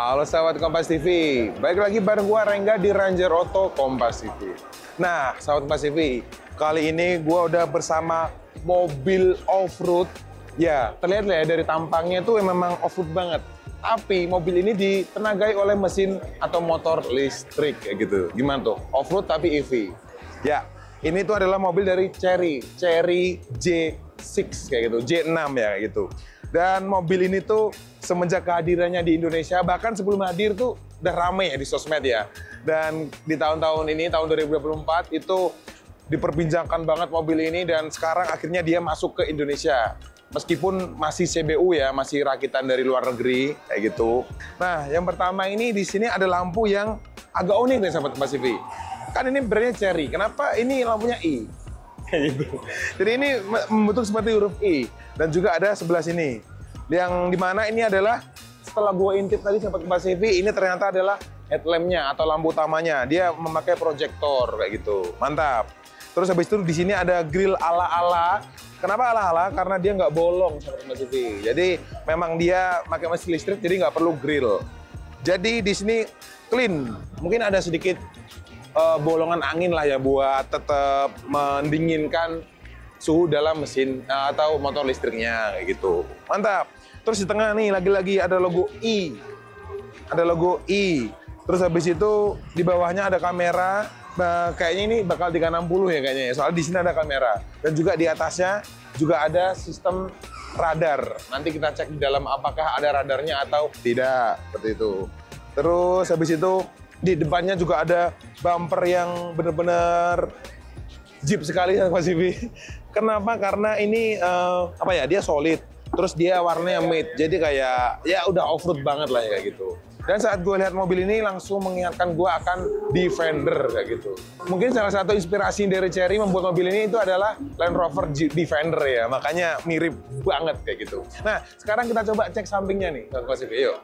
Halo sahabat Kompas TV, balik lagi bareng gua Rengga di Ranger Auto Kompas TV. Nah, sahabat Kompas TV, kali ini gua udah bersama mobil off-road. Ya, terlihat lah ya dari tampangnya tuh memang off-road banget. Tapi mobil ini ditenagai oleh mesin atau motor listrik kayak gitu. Gimana tuh? Off-road tapi EV. Ya, ini tuh adalah mobil dari Chery J6 kayak gitu, J6 ya kayak gitu. Dan mobil ini tuh semenjak kehadirannya di Indonesia, bahkan sebelum hadir tuh udah rame ya di sosmed ya. Dan di tahun-tahun ini, tahun 2024 itu diperbincangkan banget mobil ini dan sekarang akhirnya dia masuk ke Indonesia. Meskipun masih CBU ya, masih rakitan dari luar negeri kayak gitu. Nah, yang pertama ini di sini ada lampu yang agak unik nih sahabat Kompas TV. Kan ini brandnya Chery, kenapa ini lampunya I? Kayak gitu. Jadi ini membentuk seperti huruf I. Dan juga ada sebelah sini. Yang dimana ini adalah, setelah gue intip tadi sahabat Kompas TV, ini ternyata adalah headlampnya atau lampu utamanya. Dia memakai proyektor kayak gitu. Mantap. Terus habis itu di sini ada grill ala-ala. Kenapa ala-ala? Karena dia nggak bolong sahabat Kompas TV. Jadi memang dia pakai mesin listrik, jadi nggak perlu grill. Jadi di sini clean. Mungkin ada sedikit bolongan angin lah ya buat tetap mendinginkan suhu dalam mesin atau motor listriknya kayak gitu. Mantap. Terus di tengah nih lagi-lagi ada logo I. Ada logo I. Terus habis itu di bawahnya ada kamera. Kayaknya ini bakal 360 ya kayaknya ya. Soalnya di sini ada kamera. Dan juga di atasnya juga ada sistem radar. Nanti kita cek di dalam apakah ada radarnya atau tidak. Seperti itu. Terus habis itu di depannya juga ada bumper yang bener-bener Jeep sekali Kompas TV. Kenapa? Karena ini dia solid. Terus dia warnanya matte. Jadi kayak ya udah off-road banget lah ya kayak gitu. Dan saat gue lihat mobil ini langsung mengingatkan gue akan Defender kayak gitu. Mungkin salah satu inspirasi dari Chery membuat mobil ini itu adalah Land Rover Defender ya. Makanya mirip banget kayak gitu. Nah, sekarang kita coba cek sampingnya nih Kompas TV. Yuk.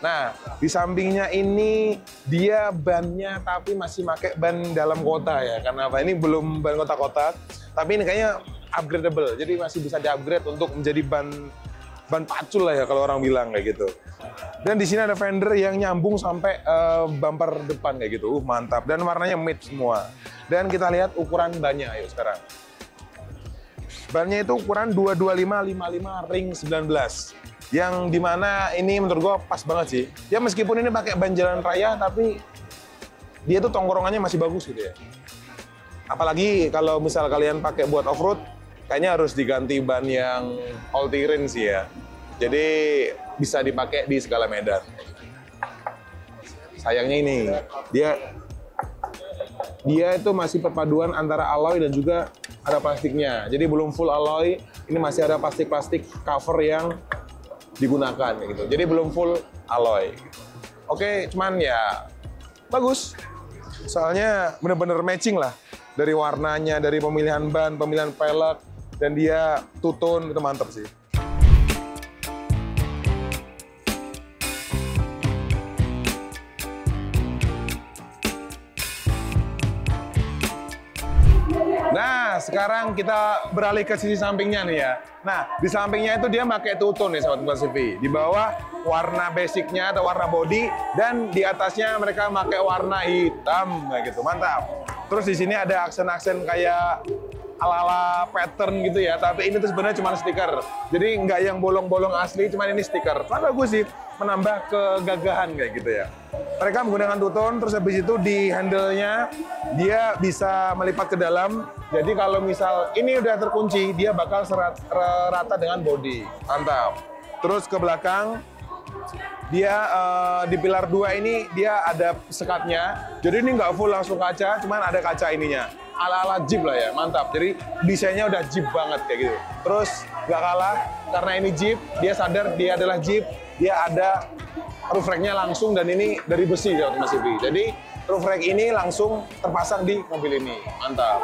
Nah, di sampingnya ini dia bannya tapi masih pakai ban dalam kota ya. Karena apa? Ini belum ban kotak-kotak, tapi ini kayaknya upgradable. Jadi masih bisa di-upgrade untuk menjadi ban pacul lah ya kalau orang bilang kayak gitu. Dan di sini ada fender yang nyambung sampai bumper depan kayak gitu. Mantap. Dan warnanya matte semua. Dan kita lihat ukuran bannya ayo sekarang. Bannya itu ukuran 225/55 ring 19. Yang dimana ini menurut gue pas banget sih. Ya meskipun ini pakai ban jalan raya, tapi dia tuh tongkrongannya masih bagus gitu ya. Apalagi kalau misal kalian pakai buat off-road, kayaknya harus diganti ban yang all terrain sih ya. Jadi bisa dipakai di segala medan. Sayangnya ini, dia itu masih perpaduan antara alloy dan juga ada plastiknya. Jadi belum full alloy, ini masih ada plastik-plastik cover yang digunakan kayak gitu. Jadi belum full alloy. Oke, cuman ya bagus. Soalnya bener-bener matching lah. Dari warnanya, dari pemilihan ban, pemilihan pelek, dan dia two-tone itu mantap sih. Nah, sekarang kita beralih ke sisi sampingnya nih ya. Nah, di sampingnya itu dia pakai two-tone nih sahabat Kompas TV. Di bawah warna basicnya atau warna body, dan di atasnya mereka pakai warna hitam kayak gitu. Mantap. Terus di sini ada aksen-aksen kayak ala-ala pattern gitu ya. Tapi ini tuh sebenarnya cuma stiker. Jadi nggak yang bolong-bolong asli, cuman ini stiker. Karena bagus sih, menambah kegagahan kayak gitu ya. Mereka menggunakan two-tone, terus habis itu di handle-nya dia bisa melipat ke dalam. Jadi kalau misal ini udah terkunci, dia bakal rata dengan body. Mantap. Terus ke belakang, dia di pilar 2 ini dia ada sekatnya. Jadi ini nggak full langsung kaca, cuman ada kaca ininya. Ala-ala Jeep lah ya, mantap. Jadi desainnya udah Jeep banget kayak gitu. Terus nggak kalah, karena ini Jeep, dia sadar dia adalah Jeep. Dia ada roof rack-nya langsung, dan ini dari besi ya Kompas TV. Jadi roof rack ini langsung terpasang di mobil ini. Mantap.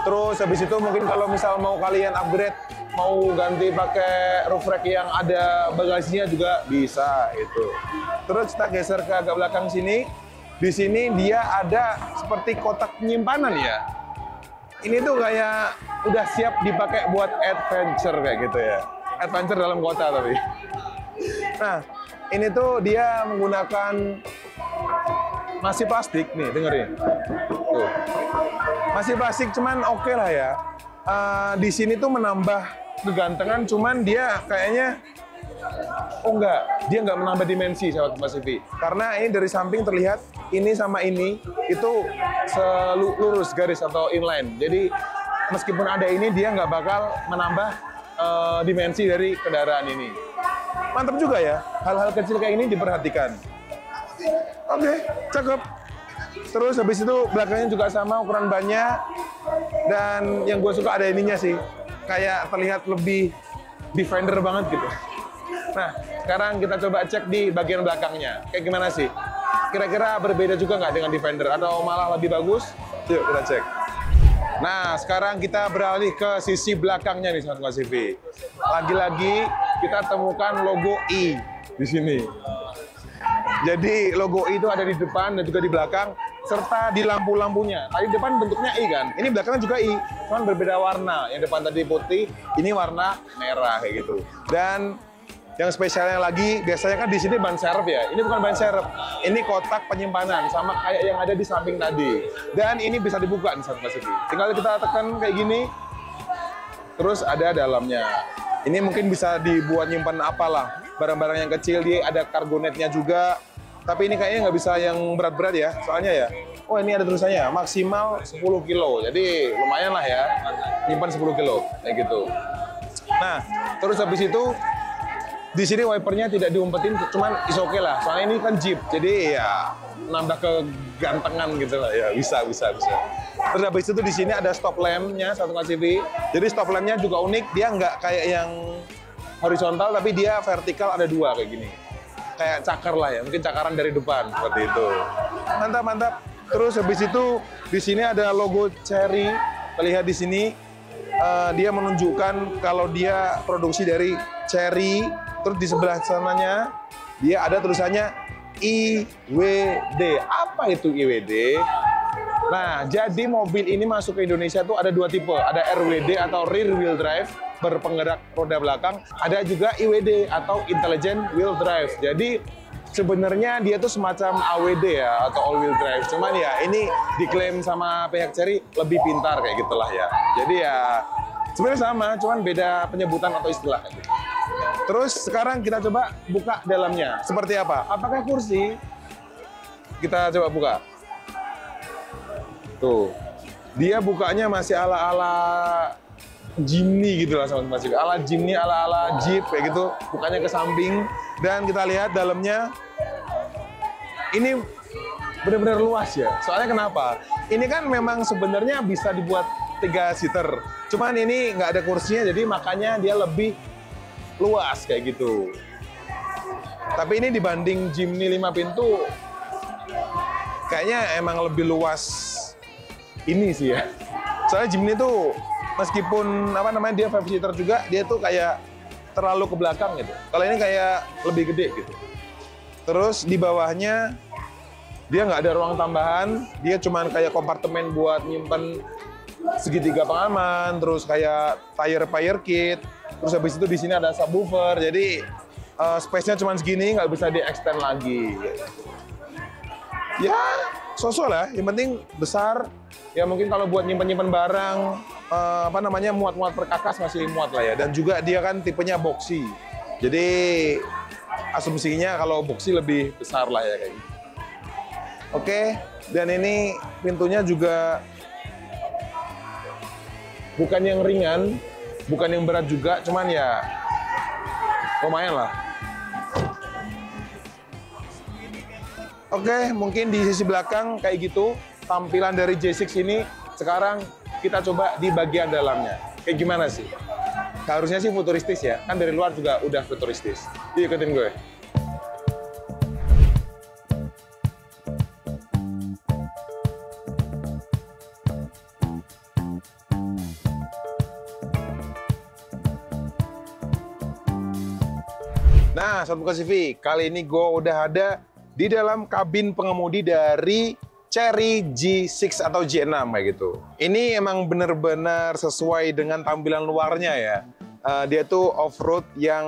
Terus habis itu mungkin kalau misal mau kalian upgrade, mau ganti pakai roof rack yang ada bagasinya juga bisa itu. Terus kita geser ke agak belakang sini. Di sini dia ada seperti kotak penyimpanan ya. Ini tuh kayak udah siap dipakai buat adventure kayak gitu ya. Adventure dalam kota tapi. Nah, ini tuh dia menggunakan masih plastik nih, dengerin. Tuh. Masih plastik, cuman oke lah ya. Di sini tuh menambah kegantengan, cuman dia kayaknya dia nggak menambah dimensi sahabat Kompas TV. Karena ini dari samping terlihat ini sama ini itu lurus garis atau inline. Jadi meskipun ada ini dia nggak bakal menambah dimensi dari kendaraan ini. Mantap juga ya, hal-hal kecil kayak ini diperhatikan. Oke, cakep. Terus habis itu belakangnya juga sama ukuran bannya. Dan yang gue suka ada ininya sih, kayak terlihat lebih Defender banget gitu. Nah, sekarang kita coba cek di bagian belakangnya. Kayak gimana sih? Kira-kira berbeda juga nggak dengan Defender? Atau malah lebih bagus? Yuk kita cek. Nah, sekarang kita beralih ke sisi belakangnya nih, sahabat Kompas TV. Lagi-lagi kita temukan logo I di sini. Jadi logo I itu ada di depan dan juga di belakang, serta di lampu-lampunya. Tadi depan bentuknya I kan, ini belakangnya juga I, cuman berbeda warna. Yang depan tadi putih, ini warna merah kayak gitu. Dan yang spesialnya lagi, biasanya kan di sini ban serep ya. Ini bukan ban serep, ini kotak penyimpanan, sama kayak yang ada di samping tadi. Dan ini bisa dibuka nih, sahabat Kompas TV. Tinggal kita tekan kayak gini, terus ada dalamnya. Ini mungkin bisa dibuat nyimpan apalah, barang-barang yang kecil. Dia ada kargonetnya juga. Tapi ini kayaknya nggak bisa yang berat-berat ya, soalnya ya. Oh, ini ada tulisannya, maksimal 10 kilo. Jadi lumayan lah ya, nyimpan 10 kilo, kayak gitu. Nah, terus habis itu, di sini wipernya tidak diumpetin, cuman is oke lah. Soalnya ini kan Jeep, jadi ya nambah kegantengan gitu lah. Ya, bisa. Terus habis itu di sini ada stop lamp-nya, sahabat Kompas TV. Jadi stop lamp-nya juga unik, dia nggak kayak yang horizontal, tapi dia vertikal ada dua kayak gini. Kayak cakar lah ya, mungkin cakaran dari depan seperti itu. Mantap. Terus habis itu di sini ada logo Chery. Terlihat di sini dia menunjukkan kalau dia produksi dari Chery. Terus di sebelah sananya dia ada tulisannya IWD. Apa itu IWD? Nah, jadi mobil ini masuk ke Indonesia tuh ada dua tipe. Ada RWD atau Rear Wheel Drive, berpenggerak roda belakang. Ada juga IWD atau Intelligent Wheel Drive. Jadi sebenarnya dia tuh semacam AWD ya, atau All Wheel Drive. Cuman ya ini diklaim sama pihak Chery lebih pintar kayak gitulah ya. Jadi ya sebenarnya sama, cuman beda penyebutan atau istilah. Terus sekarang kita coba buka dalamnya. Seperti apa? Apakah kursi? Kita coba buka. Tuh, dia bukanya masih ala-ala Jimny gitu lah, sahabat Kompas TV. Ala Jimny, ala-ala Jeep kayak gitu. Bukanya ke samping dan kita lihat dalamnya. Ini benar-benar luas ya. Soalnya kenapa? Ini kan memang sebenarnya bisa dibuat 3 seater. Cuman ini nggak ada kursinya, jadi makanya dia lebih luas kayak gitu. Tapi ini dibanding Jimny 5 pintu, kayaknya emang lebih luas ini sih ya. Soalnya Jimny tuh meskipun dia 5 seater juga, dia tuh kayak terlalu ke belakang gitu. Kalau ini kayak lebih gede gitu. Terus di bawahnya dia nggak ada ruang tambahan, dia cuman kayak kompartemen buat nyimpen segitiga pengaman, terus kayak tire fire kit. Terus habis itu di sini ada subwoofer. Jadi space-nya cuman segini, nggak bisa di-extend lagi. Ya, sosok lah. Yang penting besar. Ya mungkin kalau buat nyimpen-nyimpen barang, muat-muat perkakas masih muat lah ya. Dan juga dia kan tipenya boxy. Jadi asumsinya kalau boxy lebih besar lah ya kayak gitu. Oke, dan ini pintunya juga bukan yang ringan, bukan yang berat juga, cuman ya lumayan lah. Oke, mungkin di sisi belakang kayak gitu tampilan dari J6 ini. Sekarang kita coba di bagian dalamnya. Kayak gimana sih? Harusnya sih futuristis ya, kan dari luar juga udah futuristis. Yuk ikutin gue. Nah, Sobat Kompas TV, kali ini gue udah ada di dalam kabin pengemudi dari Chery G6 atau G6 kayak gitu. Ini emang bener-bener sesuai dengan tampilan luarnya ya. dia tuh off-road yang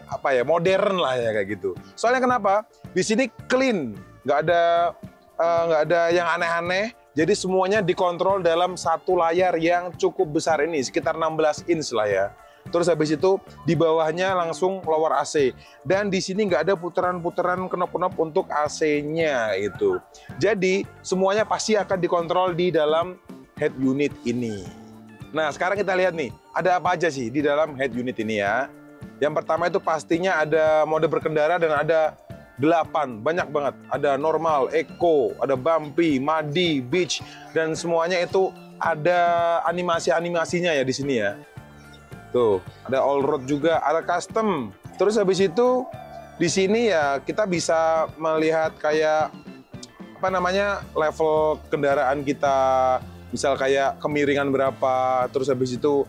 apa ya, modern lah ya kayak gitu. Soalnya kenapa? Di sini clean, nggak ada yang aneh-aneh. Jadi semuanya dikontrol dalam satu layar yang cukup besar ini, sekitar 16 inch lah ya. Terus habis itu di bawahnya langsung lower AC. Dan di sini nggak ada putaran-putaran knop-knop untuk AC-nya itu. Jadi semuanya pasti akan dikontrol di dalam head unit ini. Nah sekarang kita lihat nih, ada apa aja sih di dalam head unit ini ya. Yang pertama itu pastinya ada mode berkendara dan ada 8, banyak banget. Ada normal, eco, ada bumpy, muddy, beach, dan semuanya itu ada animasi-animasinya ya di sini ya. Tuh, ada all road juga, ada custom. Terus habis itu di sini ya kita bisa melihat kayak apa namanya, level kendaraan kita, misal kayak kemiringan berapa, terus habis itu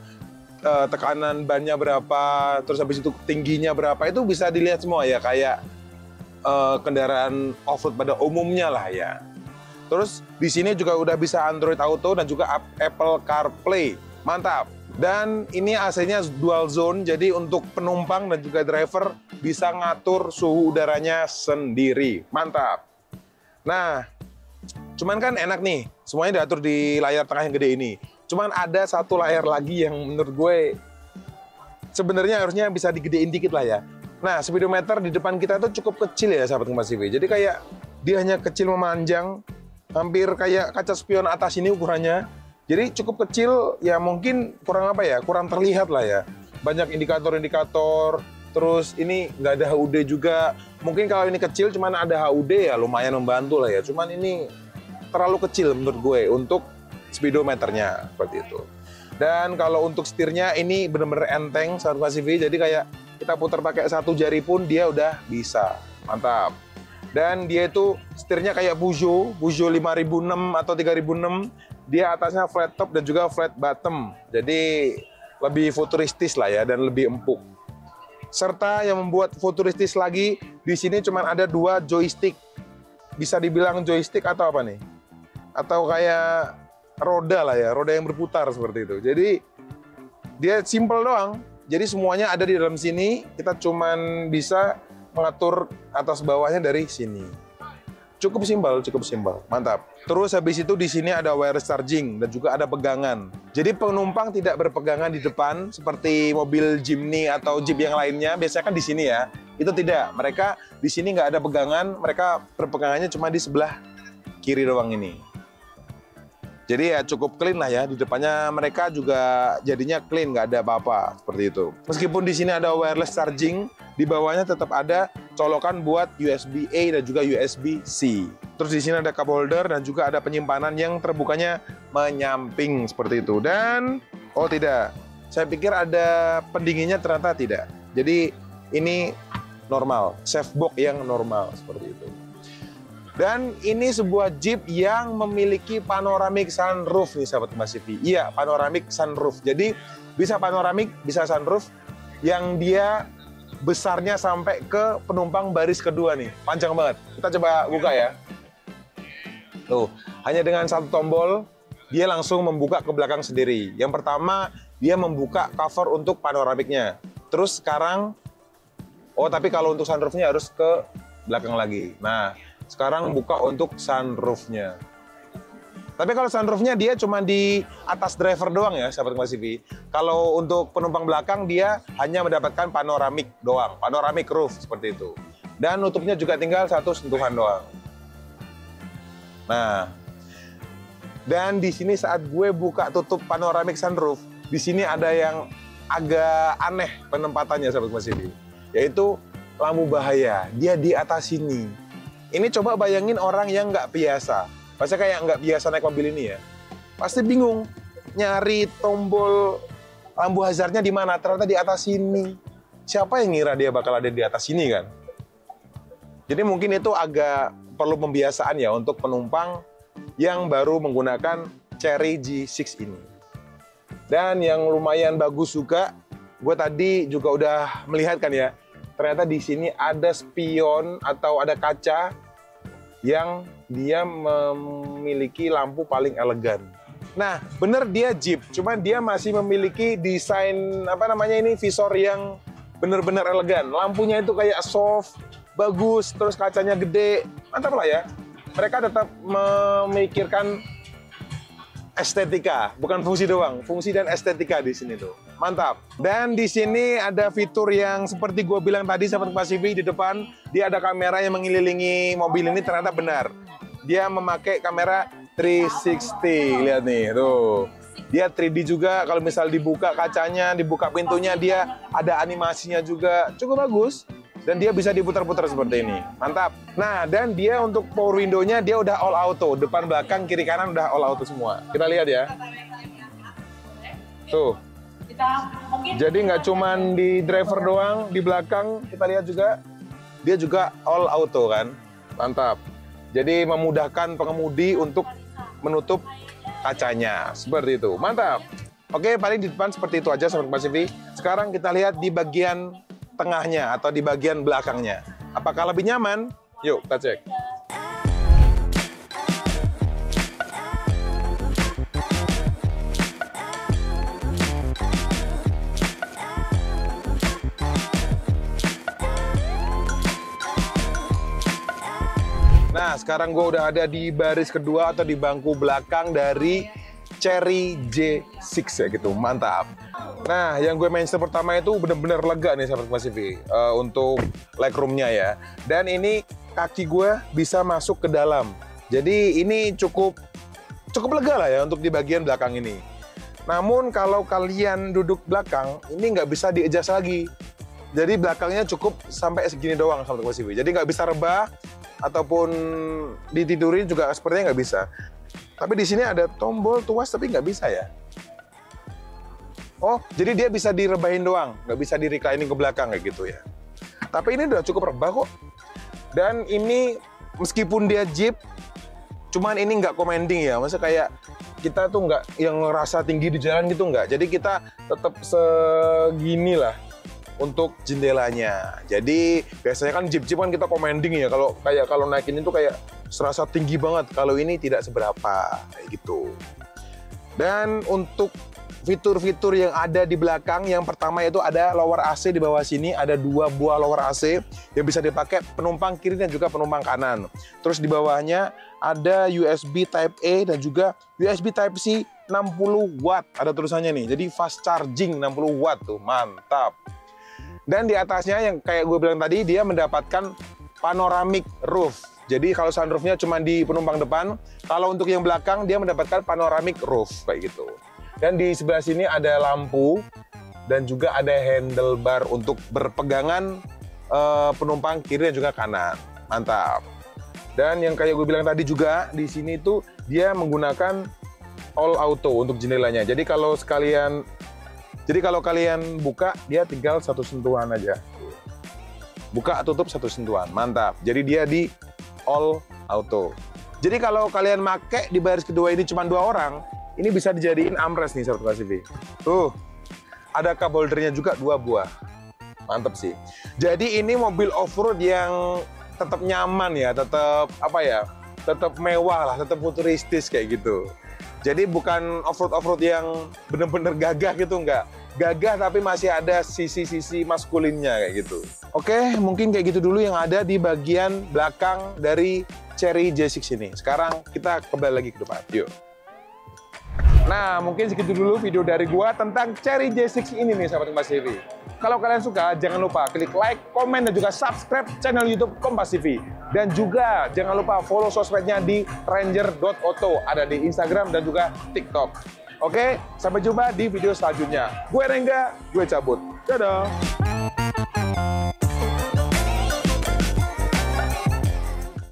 tekanan bannya berapa, terus habis itu tingginya berapa, itu bisa dilihat semua ya, kayak kendaraan off-road pada umumnya lah ya. Terus di sini juga udah bisa Android Auto dan juga Apple CarPlay. Mantap. Dan ini AC-nya dual zone, jadi untuk penumpang dan juga driver bisa ngatur suhu udaranya sendiri. Mantap. Nah, cuman kan enak nih, semuanya diatur di layar tengah yang gede ini. Cuman ada satu layar lagi yang menurut gue sebenarnya harusnya bisa digedein dikit lah ya. Nah, speedometer di depan kita itu cukup kecil ya sahabat Kompas TV. Jadi kayak dia hanya kecil memanjang, hampir kayak kaca spion atas ini ukurannya. Jadi cukup kecil, ya mungkin kurang apa ya, kurang terlihat lah ya. Banyak indikator-indikator, terus ini nggak ada HUD juga. Mungkin kalau ini kecil cuman ada HUD ya lumayan membantu lah ya. Cuman ini terlalu kecil menurut gue untuk speedometernya, seperti itu. Dan kalau untuk setirnya ini bener-bener enteng sahabat Kompas TV, jadi kayak kita putar pakai satu jari pun dia udah bisa. Mantap. Dan dia itu setirnya kayak Peugeot 5006 atau 3006. Dia atasnya flat top dan juga flat bottom. Jadi lebih futuristis lah ya dan lebih empuk. Serta yang membuat futuristis lagi, di sini cuma ada 2 joystick. Bisa dibilang joystick atau apa nih? Atau kayak roda lah ya, roda yang berputar seperti itu. Jadi dia simple doang. Jadi semuanya ada di dalam sini, kita cuman bisa mengatur atas bawahnya dari sini. Cukup simpel, mantap. Terus habis itu di sini ada wireless charging dan juga ada pegangan. Jadi penumpang tidak berpegangan di depan seperti mobil Jimny atau Jeep yang lainnya. Biasanya kan di sini ya, itu tidak. Mereka di sini nggak ada pegangan, mereka berpegangannya cuma di sebelah kiri doang ini. Jadi ya cukup clean lah ya, di depannya mereka juga jadinya clean, nggak ada apa-apa seperti itu. Meskipun di sini ada wireless charging, di bawahnya tetap ada colokan buat USB-A dan juga USB-C. Terus di sini ada cup holder dan juga ada penyimpanan yang terbukanya menyamping seperti itu. Dan oh tidak, saya pikir ada pendinginnya, ternyata tidak. Jadi ini normal, safe box yang normal seperti itu. Dan ini sebuah Jeep yang memiliki panoramic sunroof nih sahabat Kompas TV. Iya, panoramic sunroof. Jadi bisa panoramic, bisa sunroof yang dia besarnya sampai ke penumpang baris kedua nih. Panjang banget. Kita coba buka ya. Tuh, hanya dengan satu tombol dia langsung membuka ke belakang sendiri. Yang pertama, dia membuka cover untuk panoramiknya. Terus sekarang, oh tapi kalau untuk sunroofnya harus ke belakang lagi. Nah, sekarang buka untuk sunroofnya. Tapi kalau sunroofnya dia cuma di atas driver doang ya, sahabat Kompas TV. Kalau untuk penumpang belakang dia hanya mendapatkan panoramik doang, panoramic roof seperti itu. Dan nutupnya juga tinggal satu sentuhan doang. Nah, dan di sini saat gue buka tutup panoramic sunroof, di sini ada yang agak aneh penempatannya, sahabat Kompas TV. Yaitu lampu bahaya, dia di atas sini. Ini coba bayangin orang yang nggak biasa. Pasti kayak nggak biasa naik mobil ini ya. Pasti bingung nyari tombol lampu hazardnya di mana. Ternyata di atas sini. Siapa yang ngira dia bakal ada di atas sini kan? Jadi mungkin itu agak perlu pembiasaan ya untuk penumpang yang baru menggunakan Chery G6 ini. Dan yang lumayan bagus juga, gue tadi juga udah melihat kan ya. Ternyata di sini ada spion atau ada kaca yang dia memiliki lampu paling elegan. Nah, bener dia Jeep, cuman dia masih memiliki desain apa namanya ini visor yang bener-bener elegan. Lampunya itu kayak soft, bagus, terus kacanya gede, mantap lah ya. Mereka tetap memikirkan estetika, bukan fungsi doang, fungsi dan estetika di sini tuh, mantap. Dan di sini ada fitur yang seperti gue bilang tadi, sahabat Kompasifi, di depan dia ada kamera yang mengelilingi mobil ini, ternyata benar. Dia memakai kamera 360, lihat nih, tuh. Dia 3D juga, kalau misal dibuka kacanya, dibuka pintunya, dia ada animasinya juga, cukup bagus. Dan dia bisa diputar-putar seperti ini, mantap. Nah, dan dia untuk power window-nya, dia udah all auto, depan, belakang, kiri, kanan udah all auto semua. Kita lihat ya. Tuh. Jadi nggak cuman di driver doang, di belakang kita lihat juga, dia juga all auto kan, mantap. Jadi memudahkan pengemudi untuk menutup kacanya, seperti itu, mantap. Oke, paling di depan seperti itu aja, sahabat Kompasifi. Sekarang kita lihat di bagian tengahnya atau di bagian belakangnya. Apakah lebih nyaman? Yuk, kita cek. Nah, sekarang gue udah ada di baris kedua atau di bangku belakang dari Chery J6 ya gitu, mantap. Nah, yang gue mention pertama itu bener-bener lega nih sahabat Kompasifi untuk legroom-nya ya. Dan ini kaki gue bisa masuk ke dalam. Jadi ini cukup lega lah ya untuk di bagian belakang ini. Namun kalau kalian duduk belakang, ini nggak bisa di-adjust lagi. Jadi belakangnya cukup sampai segini doang sahabat Kompasifi. Jadi nggak bisa rebah ataupun ditidurin juga sepertinya nggak bisa. Tapi di sini ada tombol tuas tapi nggak bisa ya. Oh, jadi dia bisa direbahin doang, nggak bisa di-reclining ke belakang kayak gitu ya. Tapi ini udah cukup rebah kok. Dan ini meskipun dia Jeep, cuman ini nggak commanding ya. Maksudnya kayak kita tuh nggak yang ngerasa tinggi di jalan gitu nggak. Jadi kita tetap segini lah untuk jendelanya. Jadi biasanya kan Jeep-Jeep kan kita commanding ya. Kalau naikin itu kayak serasa tinggi banget. Kalau ini tidak seberapa kayak gitu. Dan untuk fitur-fitur yang ada di belakang, yang pertama itu ada lower AC di bawah sini, ada 2 buah lower AC yang bisa dipakai penumpang kiri dan juga penumpang kanan. Terus di bawahnya ada USB Type A dan juga USB Type C 60 watt, ada tulisannya nih. Jadi fast charging 60 watt tuh, mantap. Dan di atasnya yang kayak gue bilang tadi, dia mendapatkan panoramic roof. Jadi kalau sunroofnya cuma di penumpang depan, kalau untuk yang belakang dia mendapatkan panoramic roof kayak gitu. Dan di sebelah sini ada lampu dan juga ada handlebar untuk berpegangan penumpang kiri dan juga kanan. Mantap. Dan yang kayak gue bilang tadi juga, di sini tuh dia menggunakan all auto untuk jendelanya. Jadi kalau kalian buka, dia tinggal satu sentuhan aja. Buka, tutup, satu sentuhan. Mantap. Jadi dia di all auto. Jadi kalau kalian make di baris kedua ini cuma 2 orang, ini bisa dijadiin armrest nih sahabat Kompasifi. Tuh, ada cup holdernya juga 2 buah. Mantap sih. Jadi ini mobil off-road yang tetap nyaman ya, tetap tetap mewah lah, tetap futuristis kayak gitu. Jadi bukan off-road yang bener-bener gagah gitu, enggak. Gagah tapi masih ada sisi-sisi maskulinnya kayak gitu. Oke, mungkin kayak gitu dulu yang ada di bagian belakang dari Chery J6 ini. Sekarang kita kembali lagi ke depan. Yuk. Nah, mungkin segitu dulu video dari gua tentang Chery J6 ini nih sahabat Kompasifi. Kalau kalian suka, jangan lupa klik like, komen, dan juga subscribe channel YouTube Kompasifi. Dan juga jangan lupa follow sosmednya di ranger.auto, ada di Instagram dan juga TikTok. Oke, sampai jumpa di video selanjutnya. Gue Rengga, gue cabut. Dadah!